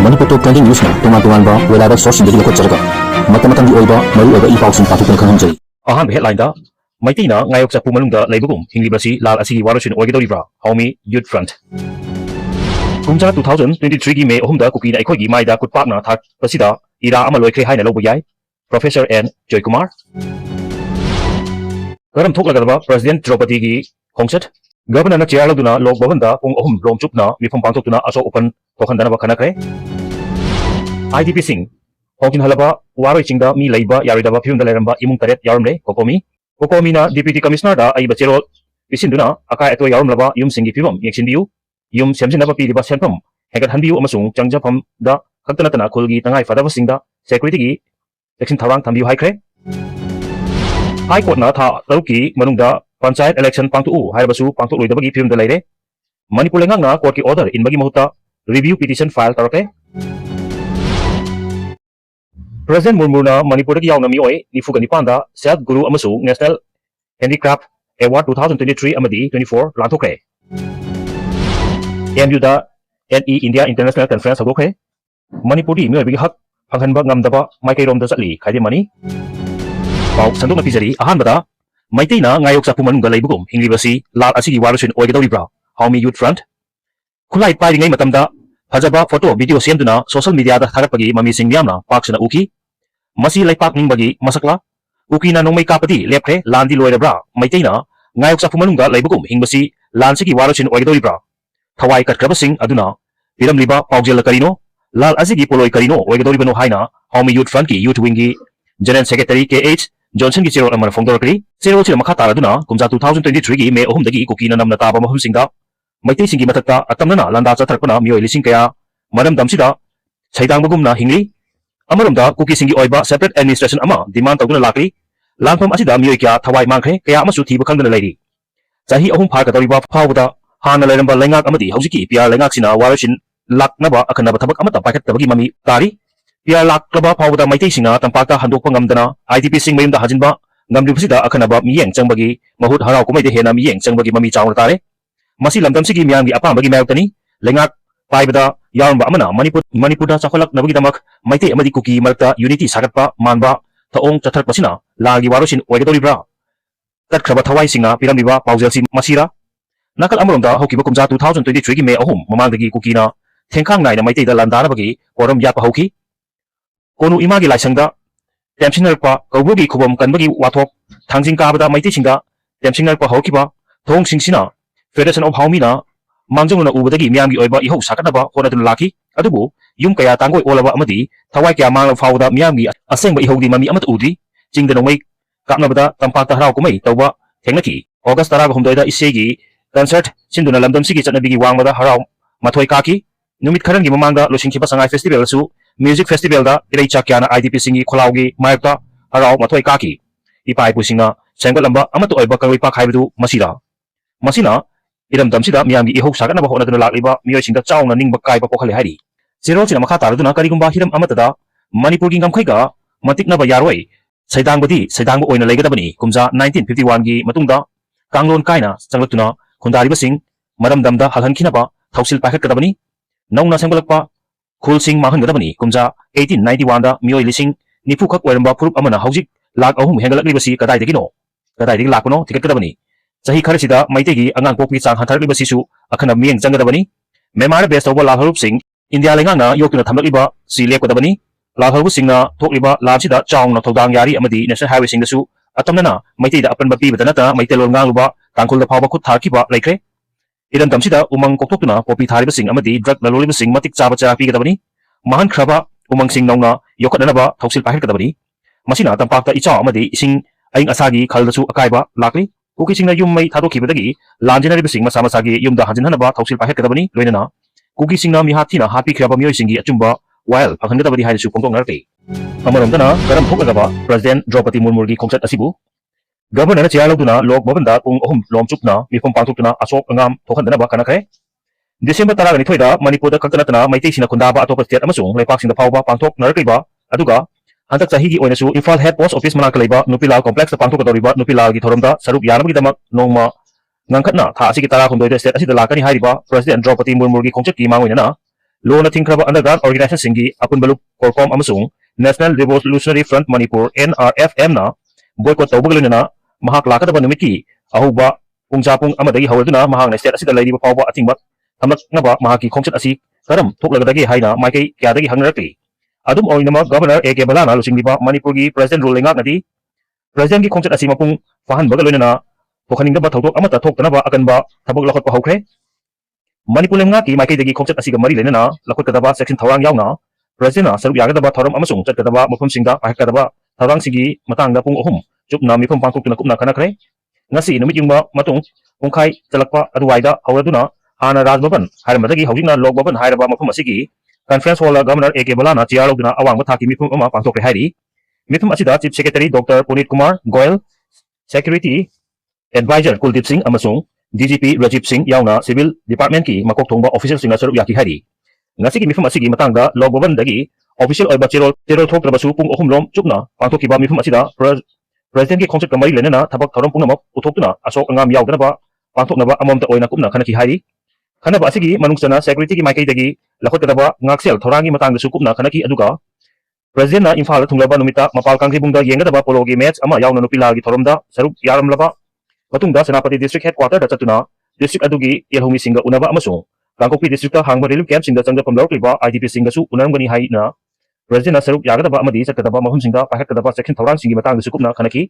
MANIPUR Top 20 News na tungan-tungan ba wala ba source hindi ko tsarga mata-matang di oiba maru oiba ipaw sing patukan khanjai ahan headline da Meeteidi na ngayok sa pumalungda laibugum hinglibra si lal asigi warusin oigedoribra Haumi Youth Front kumja 2023 gi May 3 da kuki na ikhoi gi maida kutpak na thak pasida ira ama loikre haina lobo yai Professor N Joy Kumar karam thoklagaba President Draupadi gi khongsat Governor na chair laduna lok bhavan da pung ahum lom chupna mifam pangtokuna aso open tokhandana ba khanakre IDPsigi Hongkin halaba waroi chingda mi leiba yaridaba phium da leramba imung taret yaramle COCOMI na Deputy Commissioner da ai bachero pisinduna akai atoi yaramlaba yum singi phibam yeksinbiu yum semjinaba piriba senpam hegat hanbiu amasung changjapam da khaktanatana khulgi tangai fadaba singda security gi section thawang thambiu haikre High Court na tha taruki manungda Panchayat election pangtu haibasu pangtu loidabagi phium da leire Manipur lengang na court ki order inbagi mahuta review petition file tarake President Murmur na Manipur ki yauna mioi nifu gani panda Syed Guru amasu National Handicraft Award 2023 amadi 24 lanthokre MU da NE India International Conference hagokre Manipur di mioi bigi hak phanghanba ngamdaba maikai rom da chatli khaide mani pau sandok na pijari ahan bada Meeteidi na ngayok sa pumalungda laibugum hinglibra si lal asigi warusin oigedoribra Haumi Youth Front khulai pai ngai matamda fajaba photo video semduna social media da thagatpagi mami sing yamna paksana uki masi laipak ningbagi masakla uki na nongmai kapati lepre landi loirabra Meeteidi na ngayok sa pumalungda laibugum hingbasi lan sigi warusin oigedoribra thawai katkraba sing aduna piramliba paujel karino lal asigi poloi karino oigedoribano haina Haumi Youth Front ki youth wing gi General Secretary KH Johnson ki chero amana phongdorkri chero chira makha taraduna kumja 2023 gi May 3 dagi kuki na namna taba mahum singda Meeteidi singi matakta atamna landa chatharpana mioi lising kaya maram damsida chaidangmagumna hingli amaromda kuki singi oiba separate administration ama demand tawduna lakri langpham asida mioi kya thawai mangkhre kaya amasu thiba khangdana leiri chahi ahum phar ka toriba phawda hana leramba lengak amadi haujiki pr lengak sina warasin laknaba akhanaba thabak amata paket tabagi mami tari pr laklaba phawda Meeteidi singa tampakta handokpa ngamdana IDPsigi mayumda hajinba ngamribsida akhanaba miyeng changbagi mahut harau kumaide hena miyeng changbagi mami chawna tare masi lamdamsigi miyanggi apambagi mayuktani lengak paibada yaramba amana Manipur da chakholak nabagi damak Meeteidi amadi kuki marakta unity sagatpa manba thaong chatharpasina lagi warusin oigedoribra tatkraba thawai singa piramliba paujelsi masira nakal amromda hokiba kumja 2023 gi May 3 mamangdagi kuki na thengkhang naina Meeteidi da landanabagi koram yatpa hauki konu imagi laisangda temsinarpa kaubugi khubam kanbagi wathok thangjing kabada Meeteidi singda temsinarpa haukiba thong singsina Federation of Haumi na mangjongna ubadagi miyamgi oiba ihau sakataba honaduna laki adubu yum kaya tangoi olaba amadi thawai kya mangla fawda miyamgi asengba ihaudi mami amat udri chingda nomai kapnabada tampakta harau kumai tawba thengnaki August 13 da isegi concert sinduna lamdamsigi chatnabigi wangmada harau mathoi kaki numit kharangi mamangda losingkhiba sangai festival su music festival da irei chakyana IDPsigi kholaugi mayakta harau mathoi kaki ipai pusinga senggalamba amatu oiba karoi pak haibu masina iram damsida miyamgi ihau sagatnaba honaduna lakliba miyoi singda chauna ningba kaiba pokhale hairi zero china makha taraduna karigumba hiram amatada Manipur gi ngamkhaiga matiknaba yaroi saidangba oina leigadabani kumja 1951 gi matungda kanglon kaina changlatuna khundariba sing maramdamda halhankhinaba thausil paikhatkadabani nauna senggalakpa khulsing manghangadabani kumja 1891 da miyoi lising nifu khak oiramba phurup amana haujik lak ahum hengalakliba kadaidagi lakpano tiketkadabani Sahi kharisida Meeteidi angang pokpi chang hantarliba sisu akhana miyeng changadabani memar best of lal harup sing India lengang na yokuna thamlakiba si lepkadabani lal harup singna thokliba labsida chawna thodang yari amadi national highway singdasu atamnana Meeteidi apanba pibadanata Meitelon ngangluba tangkhulda phawba khut tharkiba laikre idan damsida umang koktokuna popi thariba sing amadi drug laloliba sing matik chaba cha pigadabani mahan khraba umang sing nauna yokadnaba thausil pahirkadabani masina tampakta ichaw amadi ising aing asagi khaldasu akaiba lakli kuki singna yum mai thadokibadagi lanjinariba sing masa masagi yumda hanjinhanaba thausil pahekadabani loinana kuki singna mi hathina hapi khraba mioi singi achumba while phanghangadabadi haisu pongtongnarte amaromdana karam thoklagaba President Draupadi Murmur gi khongsat asibu Governor na chair loduna lok bhavanda pung ahum lomchupna mifam pangthokna asok angam thokhandanaba kanakre December 12 da Manipur da kaktanatna Meeteidi sina khundaba atopa state amasung leipak singda phawba pangthok narakliba aduga hantak chahigi oinasu Imphal Head Post Office manaka leiba Nupilal Complex da pangthokadoriba Nupilal gi thoromda sarup yanamagi nongma ngangkhatna tha asigi 16 da state asida lakani hairiba President Draupadi Murmur gi khongchat ki mangoinana लोना थिंख्रबा underground organisation सिंगी अपुन बलुक कोरकॉम अमसुंग national revolutionary front Manipur NRFM ना boycott tawbagaloina mahak lakadaba numiki ahuba pungchapung amadagi hawduna mahak na state asida laidiba pawba atingba thamlaknaba mahaki khongchat asi karam thoklagadagi haina maikai kyadagi hangrakli adum oinama governor AK Balana lusingliba Manipur gi president rule ngaknadi president gi khongchat asi mapung fahan bagaloina pokhaningdaba thawtok amata thoktanaba akanba thabak lakhot pa hawkre Manipur lemnga ki maikai dagi khongchat asi ga mari lenana lakhot kadaba section thawang yauna president na saruk yagadaba thoram amasung chatkadaba mafam singda ahakadaba thawang sigi matangda pung ohum chupna mifam pangthoktuna kupna khanakre ngasi numit yungba matung pungkhai chalakpa aduwaida hawraduna hana rajbhavan hairamdagi hawjingna lokbhavan hairaba mafam asigi conference hall governor AK Balana chiarogduna awangba thaki mifam ama pangthokre hairi mifam asida chief secretary Dr. Punit Kumar Goyal security advisor Kuldip Singh amasung DGP Rajiv Singh yauna civil department ki makok thongba official singa saruk yaki hairi ngasi ki mifam asigi matangda lokbhavan dagi official oiba cherol thoktrabasu pung ohumlom chupna pangthokiba mifam asida president ki khongchat kamari lenana thabak thorom pungamak uthokuna asok angam yaudana pangthoknaba amamta oina kupna khanaki hairi khanaba asigi manungsana security ki maikai dagi lakhotadaba ngaksel thorangi matangda su kupna khanaki aduga president na imphal thunglaba numita mapal kangri bungda yengadaba pologi match ama yauna nupila gi thoromda saruk yaramlaba matungda senapati district headquarter da chatuna district adugi yelhomi singa unaba amasung Kangkopi district ta hangba relief camp singda changda pamlok liba IDP singa su unarangani haina president na saruk yagadaba amadi chatkadaba mahum singda pahatkadaba section thawrang singi matang su kupna khanaki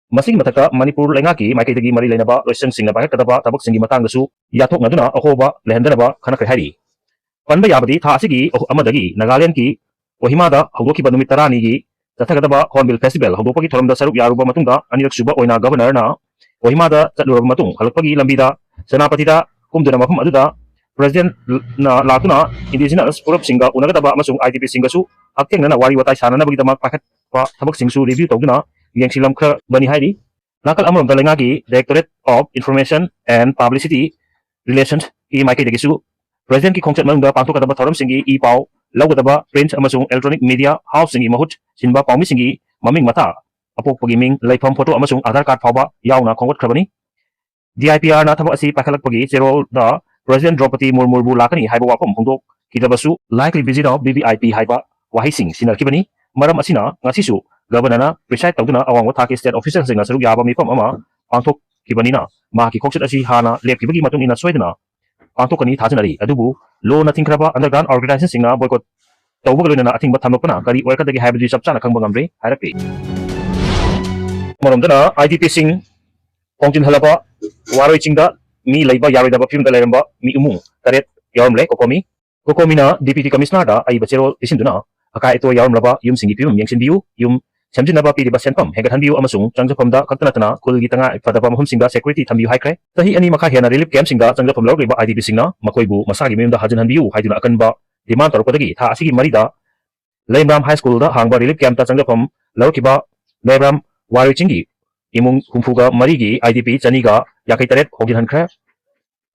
masing mathaka Manipur lengaki maikai dagi mari leinaba loisang singna pahatkadaba tabak singi matang su yathok ngaduna ahoba lehandanaba khanakre hairi panba yabadi tha asigi amadagi Nagaland ki Kohima da hawdokiba numit 10 gi tathagadaba Hornbill festival hawdopagi thoramda saruk yaruba matungda anirak suba oina governor na Kohima da chatluraba matung halakpagi lambida senapati da kumduna mafam aduda president na latuna indigenous purap singa unagadaba amasung IDP singa su aktengna wari watai sanana bagi damak paket pa thabak singsu review tawduna yengsilam kha bani hairi nakal amrom dalenga gi Directorate of Information and Publicity Relations ki maikai degisu president ki khongchat manungda pangthokadaba thoram singi e paw lawgadaba print amasung electronic media house singi mahut sinba pawmi singi maming mata apokpagi ming laifam photo amasung Aadhaar card phawba yauna khongwat khrabani DIPR na thabak asi pakhalakpagi cherol da President Draupadi Murmur bu lakani haiba wafam phongdok kidabasu likely visit of BBIP haiba wahising sinarkibani maram asina ngasisu governor na preside tawduna awangwa thaki state officials singa saruk yaba mifam ama pangthok kibanina ma ki khongchat asi hana lepkibagi matung ina soidana pangthokani thajanari adubu lo na thingkraba underground organization singa boycott tawbagaloina athingba thamlokna kari oikadagi haibadi chapchana khangba ngamre hairapi maromdana IDP sing Kongjin halaba waroi chingda mi laiba yaroidaba film da leramba mi umung taret yaramle COCOMI na deputy commissioner da ai bachero isinduna akai to yaramlaba yum singi film yengsin biu yum samjinaba pi diba senpam hegathan biu amasung changjapam da kaktanatana kulgi tanga fadaba mahum singda security thambiu haikre tahi ani makha hena relief camp singda changjapam loriba IDP singna makoibu masagi memda hajanhan biu haiduna akanba demand torkodagi tha asigi marida Lemram high school da hangba relief camp ta changjapam lorkiba Lemram waroi chingi imung humfuga marigi IDP chaniga yakai taret hogin hankra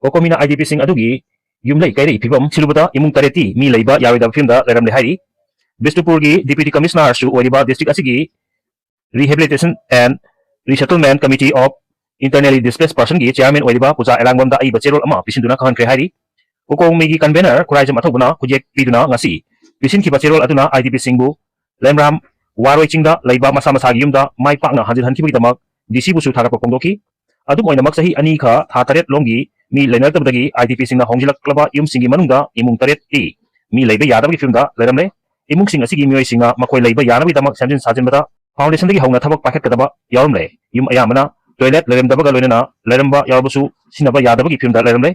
COCOMI na IDP sing adugi yumlei kairi phibam silubata imung tareti mi leiba yawida filmda leram le hairi Bishnupur gi deputy commissioner su oriba district asigi rehabilitation and resettlement committee of internally displaced person gi chairman oriba puja elangbam da ai bacherol ama pisinduna khan kre hairi COCOMI gi convener kuraijam athobuna project piduna ngasi pisin ki bacherol aduna IDP singbu lemram waroi chingda leiba masa masa gi yumda mai pakna hanjin hanki damak DC busu thara pongdoki adum oinamak sahi ani kha tha taret longi mi lenartabdagi IDP singna hongjilak yum singi manungda imung taret ti mi leiba yadabagi filmda leramle imung sing asigi mioi singa makoi leiba yanabi damak samjin sajinbada foundation dagi hongna thabak paket kadaba yaramle yum ayamana toilet leremdabaga loinana leramba yarbusu sinaba yadabagi filmda leramle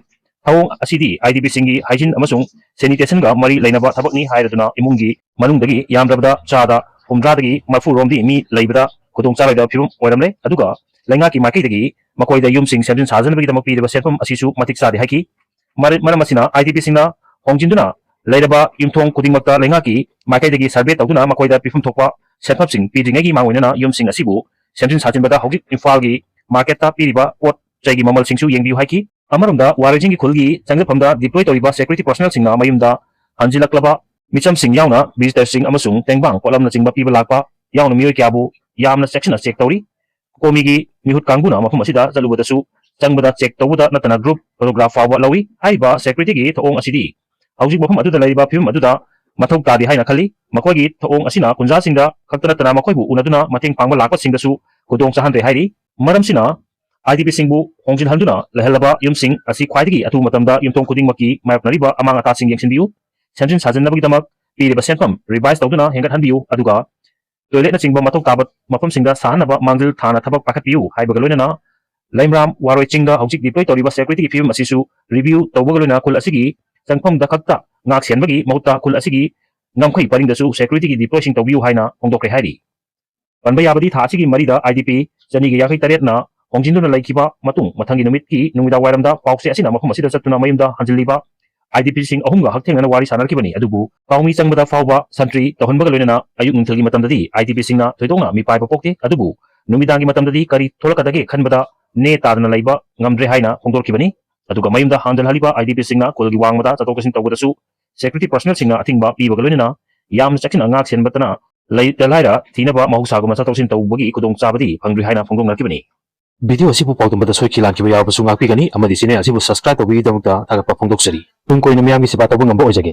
thawong asidi IDP singi hygiene amasung sanitation ga mari leinaba thabakni hairaduna imungi manungdagi yamrabada chada humdradagi marfu romdi mi leibada kudong charaida film oiramle aduga lenga ki makai dagi makoi da yum sing samjin sajanbagi damak pi deba serpam asisu matik sadi haiki maram asina IDP singna hongjinduna leiraba yumthong kudingmakta lenga ki makai dagi survey tawduna makoi da pifum thokpa serpam sing pidringegi mangoinana yum sing asibu samjin sajinbada hogik imphal gi market ta piriba pot chaigi mamal singsu yengbiu haiki amarumda warajing gi khulgi changjapamda deploy toriba security personnel singna mayumda hanjilaklaba micham sing yauna visitor sing amasung tengbang polamna chingba piba lakpa yauna mioi kyabu yamna section check tori COCOMI gi mihut kangbuna mafum asida jalubadasu changbada check tawuda natana group photograph fawa lawi haiba security gi thong asidi ꯍꯧꯖꯤꯛ ꯃꯐꯝ ꯑꯗꯨꯗ ꯂꯩꯔꯤꯕ ꯐꯤꯚꯝ ꯑꯗꯨꯗ ꯃꯊꯧ ꯇꯥꯗꯦ ꯍꯥꯏꯅ ꯈꯜꯂꯤ ꯃꯈꯣꯏꯒꯤ ꯊꯧꯑꯣꯡ ꯑꯁꯤꯅ ꯈꯨꯟꯖꯥꯁꯤꯡꯗ ꯈꯛꯇ ꯅꯠꯇꯅ ꯃꯈꯣꯏꯕꯨ ꯎꯅꯗꯨꯅ ꯃꯇꯦꯡ ꯄꯥꯡꯕ ꯂꯥꯛꯄꯁꯤꯡꯗꯁꯨ ꯈꯨꯗꯣꯡ ꯆꯥꯍꯟꯗ꯭ꯔꯦ ꯍꯥꯏꯔꯤ ꯃꯔꯝꯁꯤꯅ IDPsꯤꯡꯕꯨ ꯍꯣꯡꯖꯤꯟꯍꯟꯗꯨꯅ ꯂꯩꯍꯜꯂꯕ ꯌꯨꯝꯁꯤꯡ ꯑꯁꯤ ꯈ꯭ꯋꯥꯏꯗꯒꯤ ꯑꯊꯨꯕ ꯃꯇꯝꯗ ꯌꯨꯝꯊꯣꯡ ꯈꯨꯗꯤꯡꯃꯛꯀꯤ ꯃꯥꯌꯣꯛꯅꯔꯤꯕ ꯑꯃꯥꯡ ꯑꯇꯥꯁꯤꯡ ꯌꯦꯡꯁꯤꯟꯕꯤꯌꯨ ꯁꯦꯝꯖꯤꯟ ꯁꯥꯖꯤꯟꯅꯕꯒꯤꯗꯃꯛ ꯄꯤꯔꯤꯕ ꯁꯦꯟꯐꯝ ꯔꯤቫꯏꯁ ꯇꯧꯗꯨꯅ ꯍꯦꯟꯒꯠꯍꯟꯕꯤꯌꯨ ꯑꯗꯨꯒ ꯇꯣꯏꯂꯦꯠꯅꯆꯤꯡꯕ ꯃꯊꯧ ꯇꯥꯕ ꯃꯐꯝꯁꯤꯡꯗ ꯁꯥꯍꯟꯅꯕ ꯃꯥꯡꯖꯤꯜ ꯊꯥꯅ ꯊꯕꯛ ꯄꯥꯏꯈꯠꯄꯤꯌꯨ ꯍꯥꯏꯕꯒ ꯂꯣꯏꯅꯅ ꯂꯩꯃꯔꯥꯝ ꯋꯥꯔꯣꯏ ꯆꯤꯡꯗ ꯍꯧꯖꯤꯛ ꯗꯤꯄ꯭ꯂꯣꯏ ꯇꯧꯔꯤꯕ ꯁꯦꯀ꯭ꯌꯨꯔꯤꯇꯤꯒꯤ ꯐꯤꯚꯝ ꯑꯁꯤꯁꯨ ꯔꯤꯚꯤꯌꯨ ꯇꯧꯕꯒ ꯂꯣꯏꯅꯅ ꯈꯨꯜ ꯑꯁꯤꯒꯤ ꯆꯪꯐꯝꯗ ꯈꯛꯇ ꯉꯥꯛ ꯁꯦꯟꯕꯒꯤ ꯃꯍꯨꯠꯇ ꯈꯨꯜ ꯑꯁꯤꯒꯤ ꯉꯝꯈꯩ ꯄꯔꯤꯡꯗꯁꯨ ꯁꯦꯀ꯭ꯌꯨꯔꯤꯇꯤꯒꯤ ꯗꯤꯄ꯭ꯂꯣꯏꯁꯤꯡ ꯇꯧꯕꯤꯌꯨ ꯍꯥꯏꯅ ꯐꯣꯡꯗꯣꯛꯈ꯭ꯔꯦ ꯍꯥꯏꯔꯤ ꯄꯟꯕ ꯌꯥꯕꯗꯤ ꯊꯥ ꯑꯁꯤꯒꯤ ꯃꯔꯤꯗ IDP 258ꯅ ꯍꯣꯡꯖꯤꯟꯗꯨꯅ ꯂꯩꯈꯤꯕ ꯃꯇꯨꯡ ꯃꯊꯪꯒꯤ ꯅꯨꯃꯤꯠꯀꯤ ꯅꯨꯃꯤꯗꯥꯡꯋꯥꯏꯔꯝꯗ ꯄꯥꯎꯆꯦ ꯑꯁꯤꯅ ꯃꯐꯝ ꯑꯁꯤꯗ ꯆꯠꯇꯨꯅ ꯃꯌꯨꯝꯗ ꯍꯟꯖꯤꯜꯂꯤꯕ IDPsꯤꯡ ꯑꯍꯨꯝꯒ ꯍꯛꯊꯦꯡꯅꯅ ꯋꯥꯔꯤ ꯁꯥꯅꯔꯈꯤꯕꯅꯤ ꯑꯗꯨꯕꯨ ꯄꯥꯎꯃꯤ ꯆꯪꯕꯗ ꯐꯥꯎꯕ ꯁꯟꯇ꯭ꯔꯤ ꯇꯧꯍꯟꯕꯒ ꯂꯣꯏꯅꯅ ꯑꯌꯨꯛ ꯅꯨꯡꯊꯤꯜꯒꯤ ꯃꯇꯝꯗꯗꯤ IDPsꯤꯡꯅ ꯊꯣꯏꯗꯣꯛꯅ ꯃꯤꯄꯥꯏꯕ ꯄꯣꯛꯇꯦ ꯑꯗꯨꯕꯨ ꯅꯨꯃꯤꯗꯥꯡꯒꯤ ꯃꯇꯝꯗꯗꯤ ꯀꯔꯤ ꯊꯣꯛꯂꯛꯀꯗꯒꯦ ꯈꯟꯕꯗ ꯅꯦ ꯇꯥꯗꯅ ꯂꯩꯕ ꯉꯝꯗ꯭ꯔꯦ ꯍꯥꯏꯅ ꯐꯣꯡꯗꯣꯛꯈꯤꯕꯅꯤ ꯑꯗꯨꯒ ꯃꯌꯨꯝꯗ ꯍꯟꯖꯤꯜꯍꯜꯂꯤꯕ IDPsꯤꯡꯅ ꯈꯨꯜꯒꯤ ꯋꯥꯡꯃꯗ ꯆꯠꯊꯣꯛ ꯆꯠꯁꯤꯟ ꯇꯧꯕꯗꯁꯨ ꯁꯦꯀ꯭ꯌꯨꯔꯤꯇꯤ ꯄꯔꯁꯣꯅꯦꯜꯁꯤꯡꯅ ꯑꯊꯤꯡꯕ ꯄꯤꯕꯒ ꯂꯣꯏꯅꯅ ꯌꯥꯝꯅ ꯆꯦꯛꯁꯤꯟꯅ ꯉꯥꯛ ꯁꯦꯟꯕꯇꯅ ꯂꯩꯇ ꯂꯥꯏꯔ ꯊꯤꯅꯕ ꯃꯍꯧꯁꯥꯒꯨꯝꯅ ꯆꯠꯊꯣꯛ ꯆꯠꯁꯤꯟ ꯇꯧꯕꯒꯤ ꯈꯨꯗꯣꯡꯆꯥꯕꯗꯤ ꯐꯪꯗ꯭ꯔꯤ ꯍꯥꯏꯅ ꯐꯣꯡꯗꯣꯛꯅꯈꯤꯕꯅꯤ ꯚꯤꯗꯤꯑꯣ ꯑꯁꯤꯕꯨ ꯄꯥꯎꯗꯝꯕꯗ ꯁꯣꯏꯈꯤ ꯂꯥꯟꯈꯤꯕ ꯌꯥꯎꯔꯕꯁꯨ ꯉꯥꯛꯄꯤꯒꯅꯤ ꯑꯃꯗꯤ ꯆꯦꯅꯦꯜ ꯑꯁꯤꯕꯨ ꯁꯕꯁꯀ꯭ꯔꯥꯏꯕ ꯇꯧꯕꯤꯒꯤꯗꯃꯛꯇ ꯊꯥꯒꯠꯄ ꯐꯣꯡꯗꯣꯛꯆꯔꯤ ꯇꯨꯡ ꯀꯣꯏꯅ ꯃꯤꯌꯥꯝꯒꯤ ꯁꯦꯕꯥ ꯇꯧꯕ ꯉꯝꯕ ꯑꯣꯏꯖꯒꯦ